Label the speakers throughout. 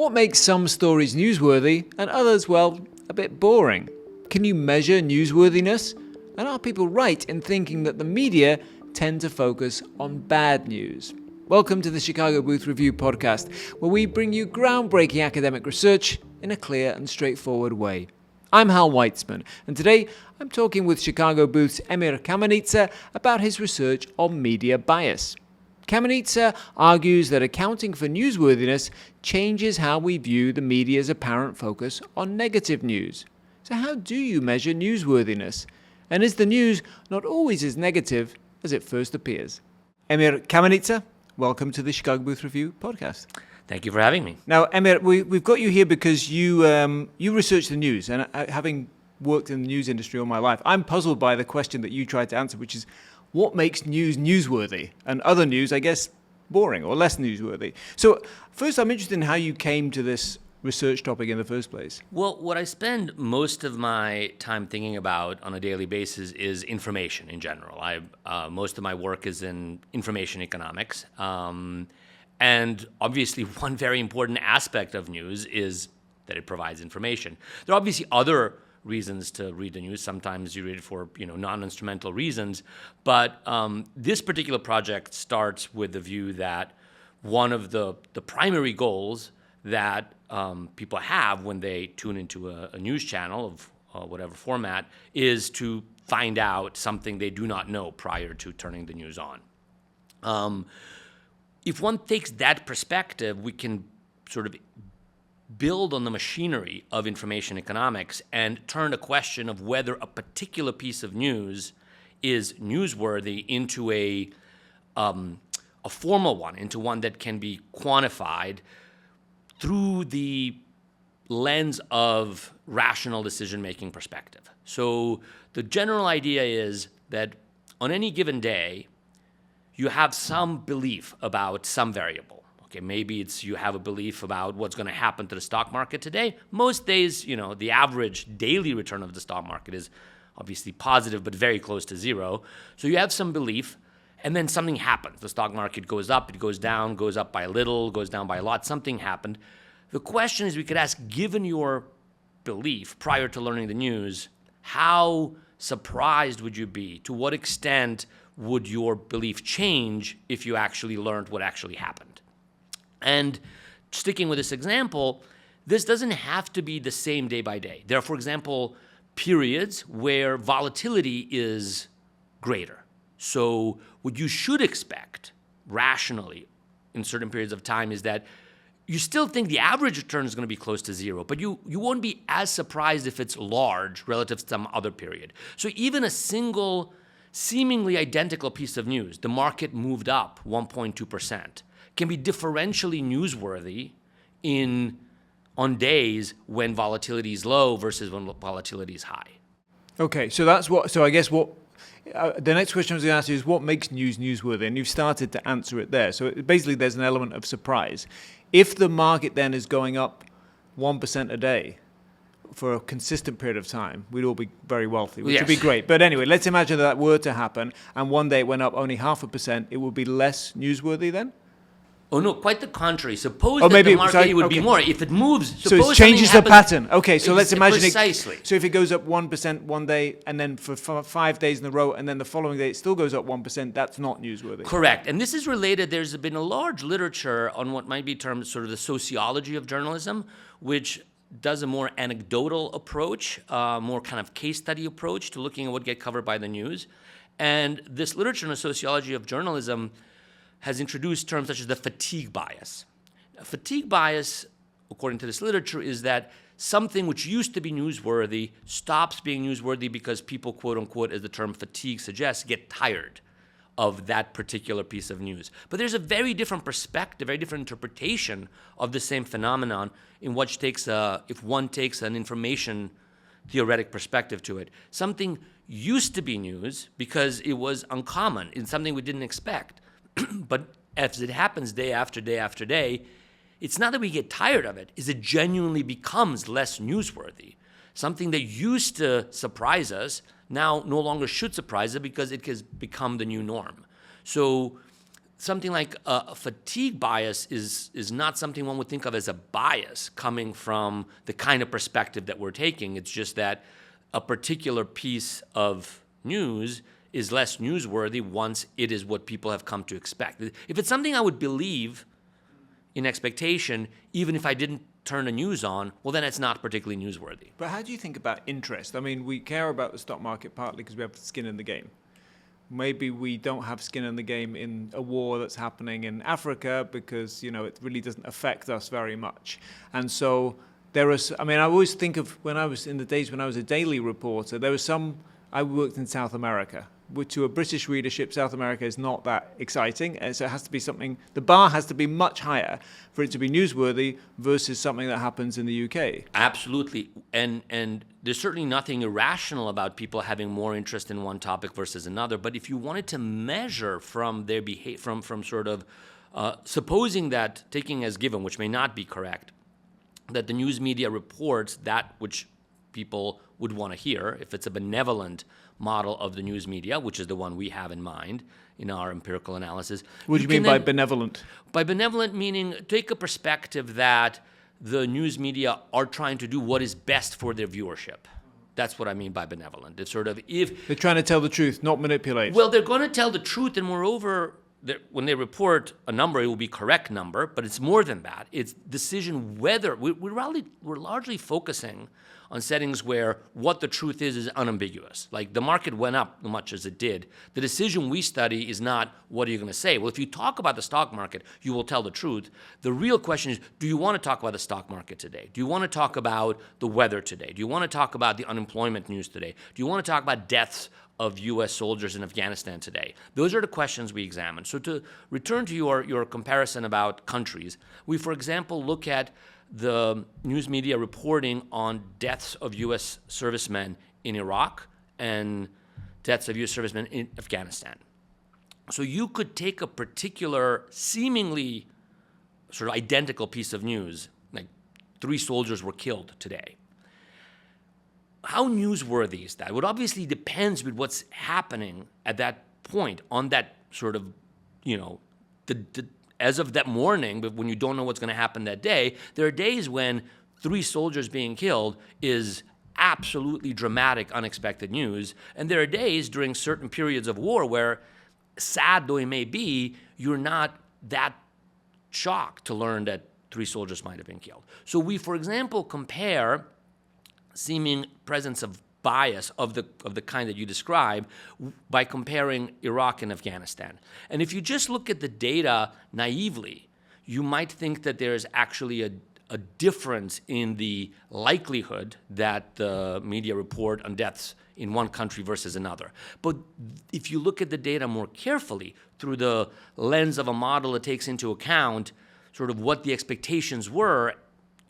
Speaker 1: What makes some stories newsworthy and others, well, a bit boring? Can you measure newsworthiness? And are people right in thinking that the media tend to focus on bad news? Welcome to the Chicago Booth Review podcast, where we bring you groundbreaking academic research in a clear and straightforward way. I'm Hal Weitzman, and today I'm talking with Chicago Booth's Emir about his research on media bias. Kamenica argues that accounting for newsworthiness changes how we view the media's apparent focus on negative news. So how do you measure newsworthiness? And is the news not always as negative as it first appears? Emir Kamenica, welcome to the Chicago Booth Review podcast.
Speaker 2: Thank you for having me.
Speaker 1: Now, Emir, we've got you here because you research the news, and having worked in the news industry all my life, I'm puzzled by the question that you tried to answer, which is, what makes news newsworthy? And other news, I guess, boring or less newsworthy. So first, I'm interested in how you came to this research topic in the first place.
Speaker 2: Well, what I spend most of my time thinking about on a daily basis is information in general. Most of my work is in information economics. And obviously, one very important aspect of news is that it provides information. There are obviously other reasons to read the news. Sometimes you read it for non-instrumental reasons, but this particular project starts with the view that one of the primary goals that people have when they tune into a news channel of whatever format is to find out something they do not know prior to turning the news on. If one takes that perspective, we can sort of build on the machinery of information economics and turn the question of whether a particular piece of news is newsworthy into a formal one, into one that can be quantified through the lens of rational decision-making perspective. So the general idea is that on any given day, you have some belief about some variable. Okay, maybe it's you have a belief about what's going to happen to the stock market today. Most days, the average daily return of the stock market is obviously positive, but very close to zero. So you have some belief, and then something happens. The stock market goes up, it goes down, goes up by a little, goes down by a lot. Something happened. The question is, we could ask, given your belief prior to learning the news, how surprised would you be? To what extent would your belief change if you actually learned what actually happened? And sticking with this example, this doesn't have to be the same day by day. There are, for example, periods where volatility is greater. So what you should expect rationally in certain periods of time is that you still think the average return is going to be close to zero, but you won't be as surprised if it's large relative to some other period. So even a single seemingly identical piece of news, the market moved up 1.2%, can be differentially newsworthy on days when volatility is low versus when volatility is high.
Speaker 1: Okay, so I guess what the next question I was going to ask you is, what makes news newsworthy? And you've started to answer it there. So basically there's an element of surprise. If the market then is going up 1% a day for a consistent period of time, we'd all be very wealthy, which would be great. But anyway, let's imagine that were to happen, and one day it went up only 0.5%, it would be less newsworthy then?
Speaker 2: Oh, no, quite the contrary. Suppose that the market would be more. If it moves,
Speaker 1: so it changes the pattern. Okay, so let's imagine
Speaker 2: precisely.
Speaker 1: So if it goes up 1% one day, and then for 5 days in a row, and then the following day it still goes up 1%, that's not newsworthy.
Speaker 2: Correct. And this is related. There's been a large literature on what might be termed sort of the sociology of journalism, which does a more anecdotal approach, more kind of case study approach to looking at what get covered by the news. And this literature on the sociology of journalism has introduced terms such as the fatigue bias. Now, fatigue bias, according to this literature, is that something which used to be newsworthy stops being newsworthy because people, quote unquote, as the term fatigue suggests, get tired of that particular piece of news. But there's a very different perspective, very different interpretation of the same phenomenon in which if one takes an information theoretic perspective to it. Something used to be news because it was uncommon, it's something we didn't expect. But as it happens day after day after day, it's not that we get tired of it, it genuinely becomes less newsworthy. Something that used to surprise us now no longer should surprise us because it has become the new norm. So something like a fatigue bias is not something one would think of as a bias coming from the kind of perspective that we're taking. It's just that a particular piece of news is less newsworthy once it is what people have come to expect. If it's something I would believe in expectation, even if I didn't turn the news on, well, then it's not particularly newsworthy.
Speaker 1: But how do you think about interest? I mean, we care about the stock market partly because we have skin in the game. Maybe we don't have skin in the game in a war that's happening in Africa because, it really doesn't affect us very much. And so I always think of when I was in the days when I was a daily reporter, I worked in South America. To a British readership, South America is not that exciting. So it has to be the bar has to be much higher for it to be newsworthy versus something that happens in the UK.
Speaker 2: Absolutely. And there's certainly nothing irrational about people having more interest in one topic versus another. But if you wanted to measure from their behavior, from sort of supposing that, taking as given, which may not be correct, that the news media reports that which people would want to hear, if it's a benevolent model of the news media, which is the one we have in mind in our empirical analysis.
Speaker 1: What do you mean by benevolent?
Speaker 2: By benevolent meaning take a perspective that the news media are trying to do what is best for their viewership. That's what I mean by benevolent. It's sort of if
Speaker 1: they're trying to tell the truth, not manipulate.
Speaker 2: Well, they're going to tell the truth, and moreover, when they report a number, it will be correct number, but it's more than that. It's decision whether we're largely focusing on settings where what the truth is unambiguous. Like the market went up much as it did. The decision we study is not what are you going to say. Well, if you talk about the stock market, you will tell the truth. The real question is, do you want to talk about the stock market today? Do you want to talk about the weather today? Do you want to talk about the unemployment news today? Do you want to talk about deaths of U.S. soldiers in Afghanistan today? Those are the questions we examine. So to return to your comparison about countries, we, for example, look at the news media reporting on deaths of U.S. servicemen in Iraq and deaths of U.S. servicemen in Afghanistan. So you could take a particular seemingly sort of identical piece of news, like 3 soldiers were killed today. How newsworthy is that? Well, it obviously depends with what's happening at that point on that sort of, as of that morning, but when you don't know what's going to happen that day, there are days when 3 soldiers being killed is absolutely dramatic, unexpected news. And there are days during certain periods of war where, sad though it may be, you're not that shocked to learn that 3 soldiers might have been killed. So we, for example, compare seeming presence of bias of the kind that you describe by comparing Iraq and Afghanistan. And if you just look at the data naively, you might think that there's actually a difference in the likelihood that the media report on deaths in one country versus another. But if you look at the data more carefully through the lens of a model that takes into account sort of what the expectations were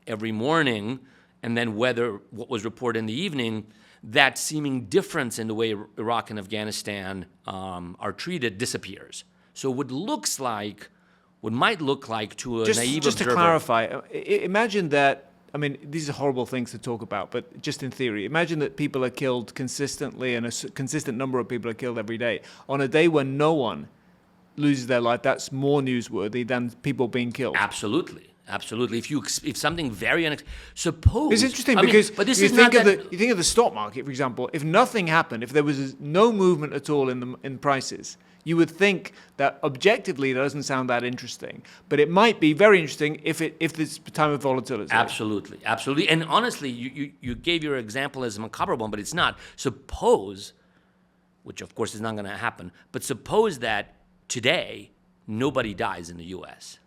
Speaker 2: every morning and then what was reported in the evening, that seeming difference in the way Iraq and Afghanistan are treated disappears. So what might look like to a naive
Speaker 1: just
Speaker 2: observer.
Speaker 1: To clarify, imagine that, these are horrible things to talk about, but just in theory, imagine that people are killed consistently and a consistent number of people are killed every day. On a day when no one loses their life, that's more newsworthy than people being killed.
Speaker 2: Absolutely. If something very suppose
Speaker 1: it's interesting because
Speaker 2: but this
Speaker 1: you
Speaker 2: is
Speaker 1: think
Speaker 2: not
Speaker 1: you think of the stock market, for example. If nothing happened, if there was no movement at all in prices, you would think that objectively that doesn't sound that interesting, but it might be very interesting if there's a time of volatility.
Speaker 2: Absolutely. And honestly, you gave your example as a macabre one, but it's not. Suppose, which of course is not going to happen, but suppose that today nobody dies in the U.S.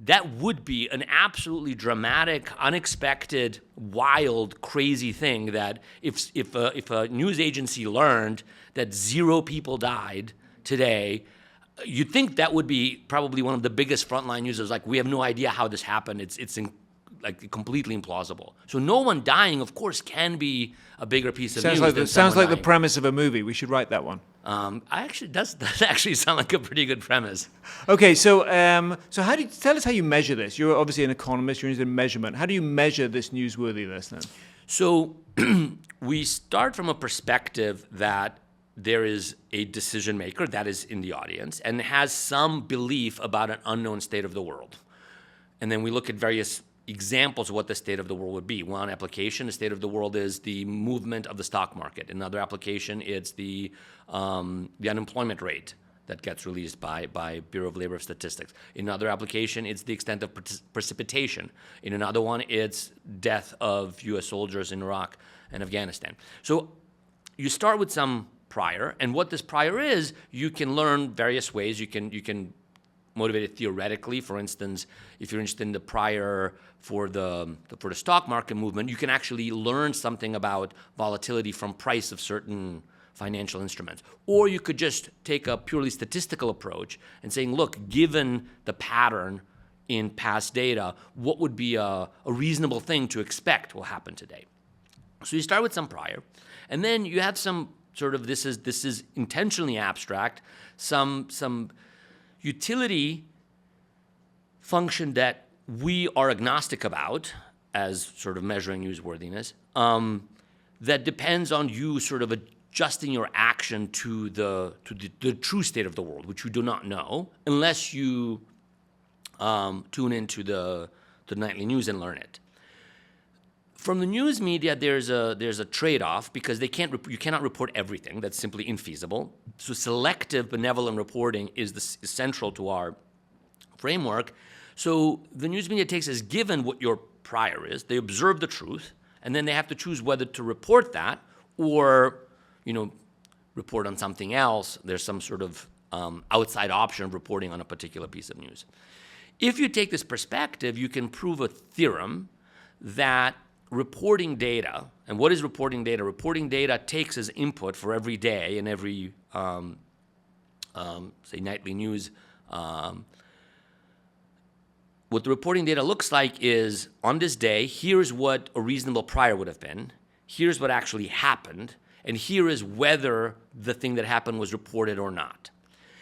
Speaker 2: That would be an absolutely dramatic, unexpected, wild, crazy thing that if a news agency learned that 0 people died today, you'd think that would be probably one of the biggest frontline users. Like, we have no idea how this happened. It's completely implausible. So no one dying, of course, can be a bigger piece of news.
Speaker 1: Sounds like the premise of a movie. We should write that one.
Speaker 2: Does actually sound like a pretty good premise.
Speaker 1: Okay, so how do you tell us how you measure this? You're obviously an economist. You're interested in measurement. How do you measure this newsworthiness then?
Speaker 2: So we start from a perspective that there is a decision maker that is in the audience and has some belief about an unknown state of the world. And then we look at various examples of what the state of the world would be. One application, the state of the world is the movement of the stock market. Another application, it's the unemployment rate that gets released by Bureau of Labor Statistics. In another application, it's the extent of precipitation. In another one, it's death of U.S. soldiers in Iraq and Afghanistan. So you start with some prior, and what this prior is, you can learn various ways. You can motivate it theoretically. For instance, if you're interested in the prior for the stock market movement, you can actually learn something about volatility from price of certain financial instruments. Or you could just take a purely statistical approach and saying, look, given the pattern in past data, what would be a reasonable thing to expect will happen today? So you start with some prior, and then you have some sort of, this is intentionally abstract, some utility function that we are agnostic about as sort of measuring newsworthiness, that depends on you sort of adjusting your action to the true state of the world, which you do not know unless you tune into the nightly news and learn it. From the news media, there's a trade-off because you cannot report everything. That's simply infeasible. So selective, benevolent reporting is central to our framework. So the news media takes as given what your prior is. They observe the truth, and then they have to choose whether to report that or, report on something else. There's some sort of outside option of reporting on a particular piece of news. If you take this perspective, you can prove a theorem that reporting data, and what is reporting data? Reporting data takes as input for every day and every, say, nightly news. What the reporting data looks like is, on this day, here's what a reasonable prior would have been, here's what actually happened, and here is whether the thing that happened was reported or not.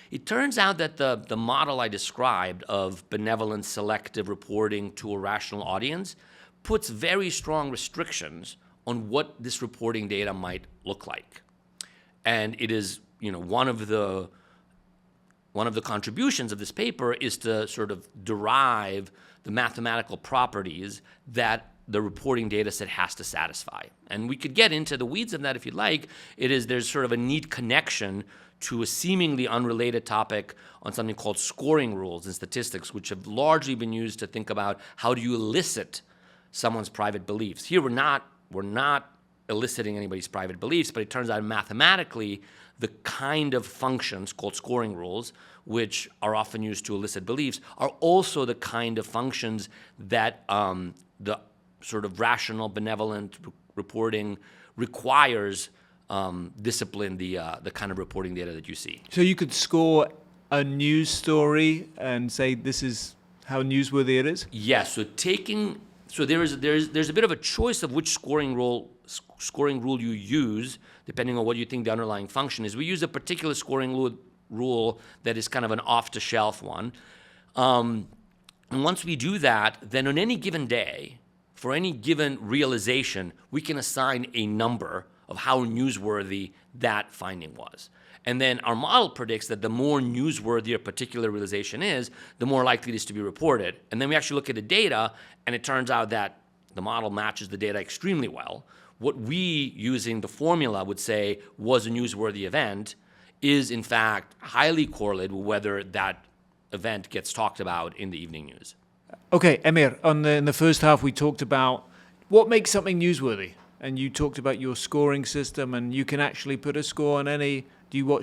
Speaker 2: It turns out that the model I described of benevolent selective reporting to a rational audience puts very strong restrictions on what this reporting data might look like. And it is, one of the contributions of this paper is to sort of derive the mathematical properties that the reporting data set has to satisfy. And we could get into the weeds of that if you'd like. There's sort of a neat connection to a seemingly unrelated topic on something called scoring rules in statistics, which have largely been used to think about how do you elicit someone's private beliefs. Here we're not eliciting anybody's private beliefs, but it turns out mathematically the kind of functions called scoring rules, which are often used to elicit beliefs, are also the kind of functions that the sort of rational, benevolent reporting requires discipline, the kind of reporting data that you see.
Speaker 1: So you could score a news story and say this is how newsworthy it is?
Speaker 2: Yes. So there's a bit of a choice of which scoring rule you use, depending on what you think the underlying function is. We use a particular scoring rule that is kind of an off-the-shelf one. And once we do that, then on any given day, for any given realization, we can assign a number of how newsworthy that finding was. And then our model predicts that the more newsworthy a particular realization is, the more likely it is to be reported. And then we actually look at the data, and it turns out that the model matches the data extremely well. What we, using the formula, would say was a newsworthy event is, in fact, highly correlated with whether that event gets talked about in the evening news.
Speaker 1: Okay, Emir, in the first half we talked about what makes something newsworthy. And you talked about your scoring system, and you can actually put a score on any. Do you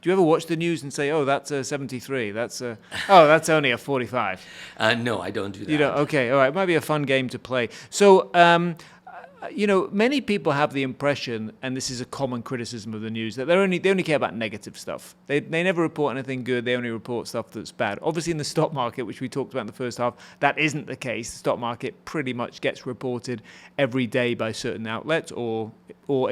Speaker 1: ever watch the news and say, "Oh, that's a 73. That's only a 45."
Speaker 2: No, I don't do that.
Speaker 1: You don't. Okay, all right. It might be a fun game to play. So, many people have the impression, and this is a common criticism of the news, that they only care about negative stuff. They never report anything good. They only report stuff that's bad. Obviously, in the stock market, which we talked about in the first half, that isn't the case. The stock market pretty much gets reported every day by certain outlets, or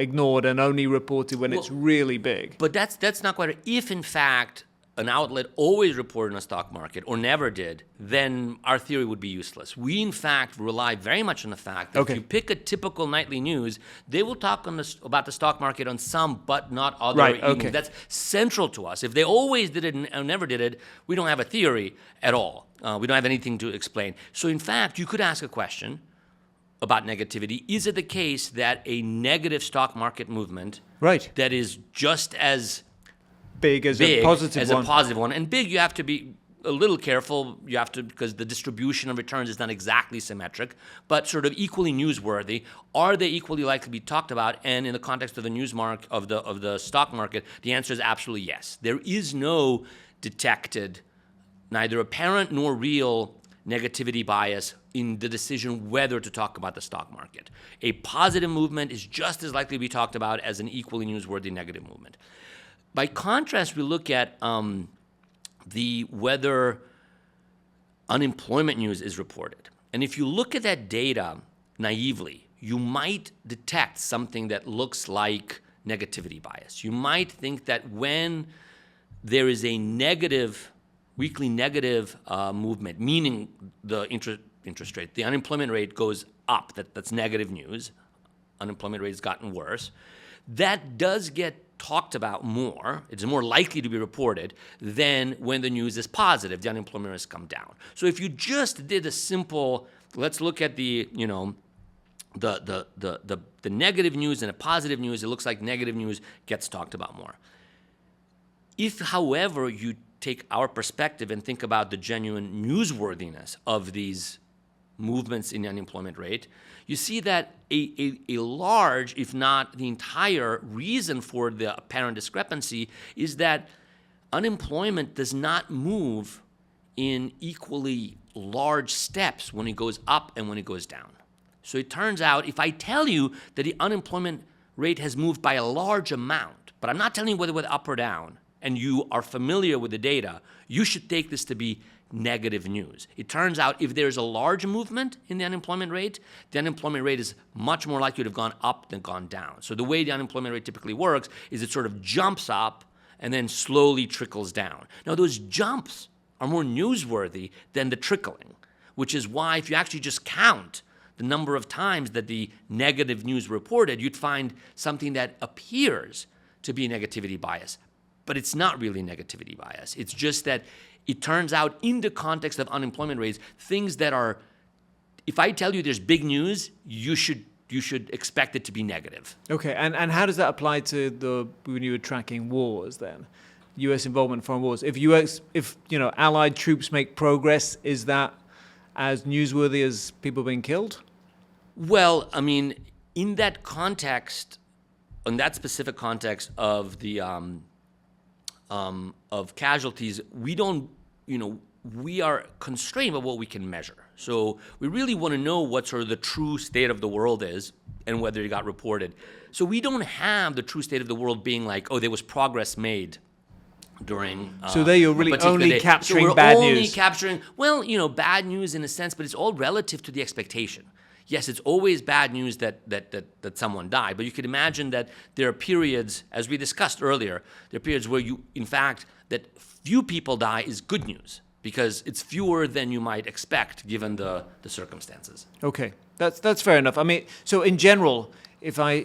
Speaker 1: ignored and only reported when it's really big.
Speaker 2: But that's not quite right. If, in fact, an outlet always reported on a stock market or never did, then our theory would be useless. We, in fact, rely very much on the fact that if you pick a typical nightly news, they will talk about the stock market on some but not other evenings. That's central to us. If they always did it and never did it, we don't have a theory at all. We don't have anything to explain. So, in fact, you could ask a question about negativity. Is it the case that a negative stock market movement that is just as
Speaker 1: big as a positive one.
Speaker 2: And big, you have to be a little careful. You have to, because the distribution of returns is not exactly symmetric, but sort of equally newsworthy. Are they equally likely to be talked about? And in the context of the of the stock market, the answer is absolutely yes. There is no detected, neither apparent nor real negativity bias in the decision whether to talk about the stock market. A positive movement is just as likely to be talked about as an equally newsworthy negative movement. By contrast, we look at whether unemployment news is reported. And if you look at that data naively, you might detect something that looks like negativity bias. You might think that when there is a weekly negative movement, meaning the interest rate, the unemployment rate goes up, that's negative news, unemployment rate has gotten worse, that does get talked about more, it's more likely to be reported than when the news is positive, the unemployment has come down. So if you just did a simple, let's look at the negative news and a positive news, it looks like negative news gets talked about more. If, however, you take our perspective and think about the genuine newsworthiness of these movements in the unemployment rate, you see that a large, if not the entire reason for the apparent discrepancy is that unemployment does not move in equally large steps when it goes up and when it goes down. So it turns out, if I tell you that the unemployment rate has moved by a large amount, but I'm not telling you whether it went up or down, and you are familiar with the data, you should take this to be negative news. It turns out if there's a large movement in the unemployment rate is much more likely to have gone up than gone down. So the way the unemployment rate typically works is it sort of jumps up and then slowly trickles down. Now those jumps are more newsworthy than the trickling, which is why if you actually just count the number of times that the negative news reported, you'd find something that appears to be negativity bias. But it's not really negativity bias. It's just that it turns out in the context of unemployment rates, things that are, if I tell you there's big news, you should expect it to be negative.
Speaker 1: Okay, and how does that apply to when you were tracking wars then? U.S. involvement in foreign wars. If Allied troops make progress, is that as newsworthy as people being killed?
Speaker 2: Well, I mean, in that context, in that specific context of the of casualties, we are constrained by what we can measure. So we really want to know what sort of the true state of the world is and whether it got reported. So we don't have the true state of the world being like, oh, there was progress made during
Speaker 1: so there you're really only
Speaker 2: day.
Speaker 1: Capturing
Speaker 2: so we're
Speaker 1: bad
Speaker 2: only
Speaker 1: news.
Speaker 2: Capturing, well, bad news in a sense, but it's all relative to the expectation. Yes, it's always bad news that someone died, but you could imagine that there are periods, as we discussed earlier, there are periods where that few people die is good news because it's fewer than you might expect given the circumstances.
Speaker 1: Okay, that's fair enough. I mean, so in general, if I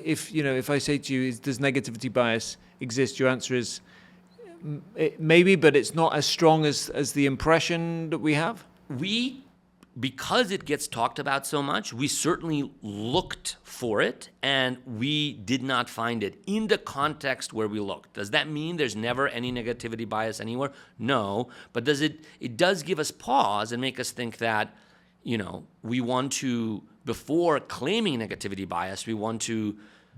Speaker 1: say to you, does negativity bias exist? Your answer is maybe, but it's not as strong as the impression that we have.
Speaker 2: Because it gets talked about so much, we certainly looked for it, and we did not find it in the context where we looked. Does that mean there's never any negativity bias anywhere? No, but it does give us pause and make us think that, we want to, before claiming negativity bias, we want to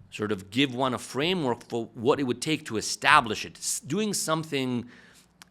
Speaker 2: sort of give one a framework for what it would take to establish it. Doing something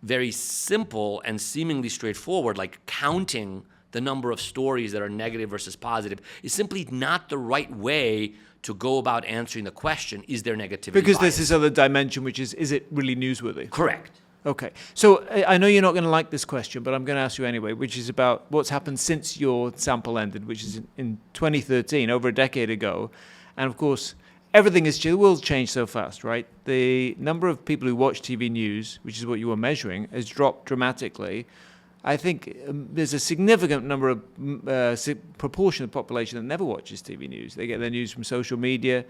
Speaker 2: very simple and seemingly straightforward, like counting the number of stories that are negative versus positive, is simply not the right way to go about answering the question, is there negativity
Speaker 1: because
Speaker 2: bias?
Speaker 1: There's this other dimension, which is it really newsworthy?
Speaker 2: Correct.
Speaker 1: Okay. So I know you're not going to like this question, but I'm going to ask you anyway, which is about what's happened since your sample ended, which is in 2013, over a decade ago. And of course, everything is, the world's changed so fast, right? The number of people who watch TV news, which is what you were measuring, has dropped dramatically. I think there's a significant number of proportion of the population that never watches TV news. They get their news from social media.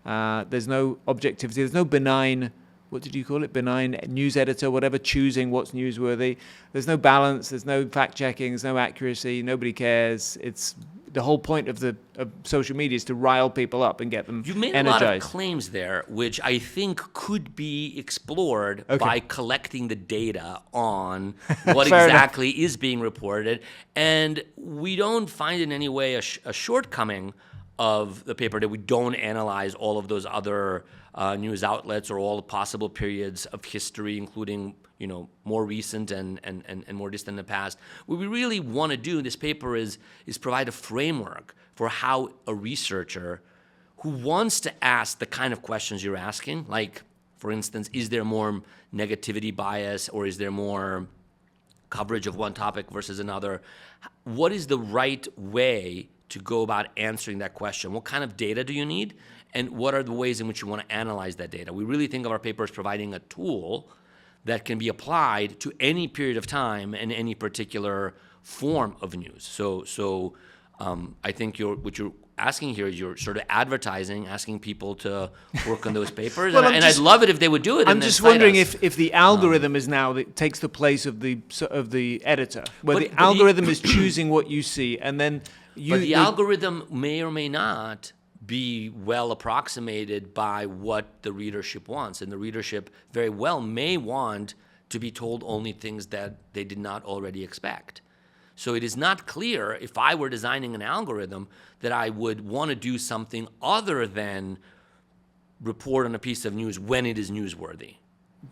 Speaker 1: There's no objectivity. There's no benign, what did you call it? Benign news editor, whatever, choosing what's newsworthy. There's no balance. There's no fact checking. There's no accuracy. Nobody cares. It's the whole point of social media is to rile people up and get them energized.
Speaker 2: You made a lot of claims there, which I think could be explored by collecting the data on what exactly is being reported. And we don't find in any way a shortcoming of the paper that we don't analyze all of those other news outlets or all the possible periods of history, including more recent and more distant in the past. What we really want to do in this paper is provide a framework for how a researcher who wants to ask the kind of questions you're asking, like, for instance, is there more negativity bias or is there more coverage of one topic versus another? What is the right way to go about answering that question? What kind of data do you need? And what are the ways in which you want to analyze that data? We really think of our paper as providing a tool that can be applied to any period of time and any particular form of news. So I think what you're asking here is you're sort of advertising, asking people to work on those papers.
Speaker 1: Well,
Speaker 2: and I'd love it if they would do it.
Speaker 1: I'm just wondering if the algorithm is now that takes the place of the editor, where the algorithm is choosing what you see, and then
Speaker 2: the algorithm may or may not be well approximated by what the readership wants. And the readership very well may want to be told only things that they did not already expect. So it is not clear, if I were designing an algorithm, that I would want to do something other than report on a piece of news when it is newsworthy.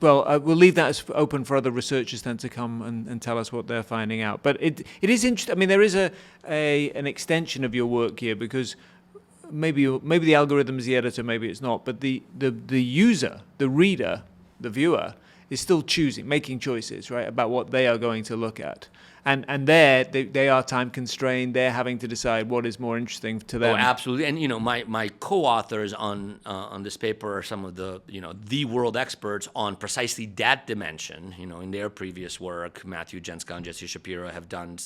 Speaker 1: Well, we'll leave that as open for other researchers then to come and tell us what they're finding out. But it is interesting. I mean, there is an extension of your work here, because maybe the algorithm is the editor, maybe it's not, but the user, the reader, the viewer is still making choices, right, about what they are going to look at. And they are time constrained. They're having to decide what is more interesting to them.
Speaker 2: Oh, absolutely. And my co-authors on this paper are some of the world experts on precisely that dimension. In their previous work, Matthew Jenska and Jesse Shapiro have done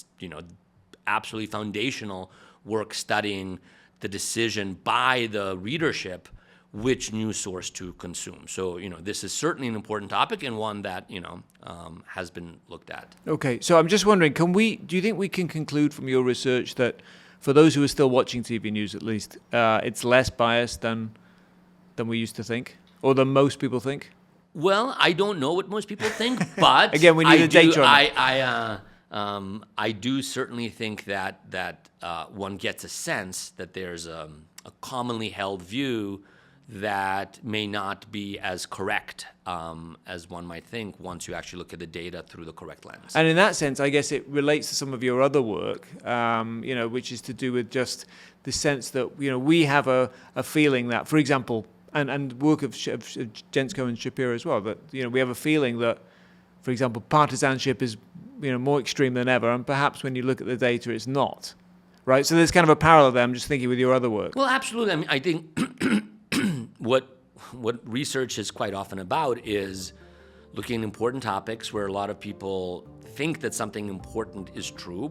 Speaker 2: absolutely foundational work studying the decision by the readership which news source to consume. So, this is certainly an important topic and one that, has been looked at.
Speaker 1: Okay, so I'm just wondering, do you think we can conclude from your research that for those who are still watching TV news at least, it's less biased than we used to think, or than most people think?
Speaker 2: Well, I don't know what most people think, but
Speaker 1: again, we need the data on that.
Speaker 2: I do certainly think that one gets a sense that there's a commonly held view that may not be as correct as one might think once you actually look at the data through the correct lens.
Speaker 1: And in that sense, I guess it relates to some of your other work, which is to do with just the sense that, we have a feeling that, for example, and work of Jensko and Shapiro as well, that, we have a feeling that, for example, partisanship is, more extreme than ever, and perhaps when you look at the data, it's not, right? So there's kind of a parallel there. I'm just thinking with your other work.
Speaker 2: Well, absolutely. I mean, I think what research is quite often about is looking at important topics where a lot of people think that something important is true,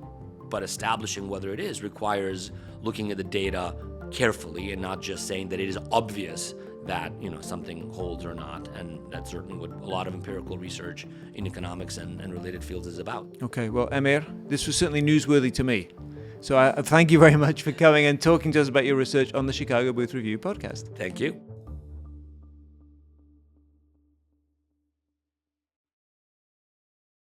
Speaker 2: but establishing whether it is requires looking at the data carefully and not just saying that it is obvious that something holds or not. And that's certainly what a lot of empirical research in economics and related fields is about.
Speaker 1: Okay, well, Emir, this was certainly newsworthy to me. So I thank you very much for coming and talking to us about your research on the Chicago Booth Review podcast.
Speaker 2: Thank you.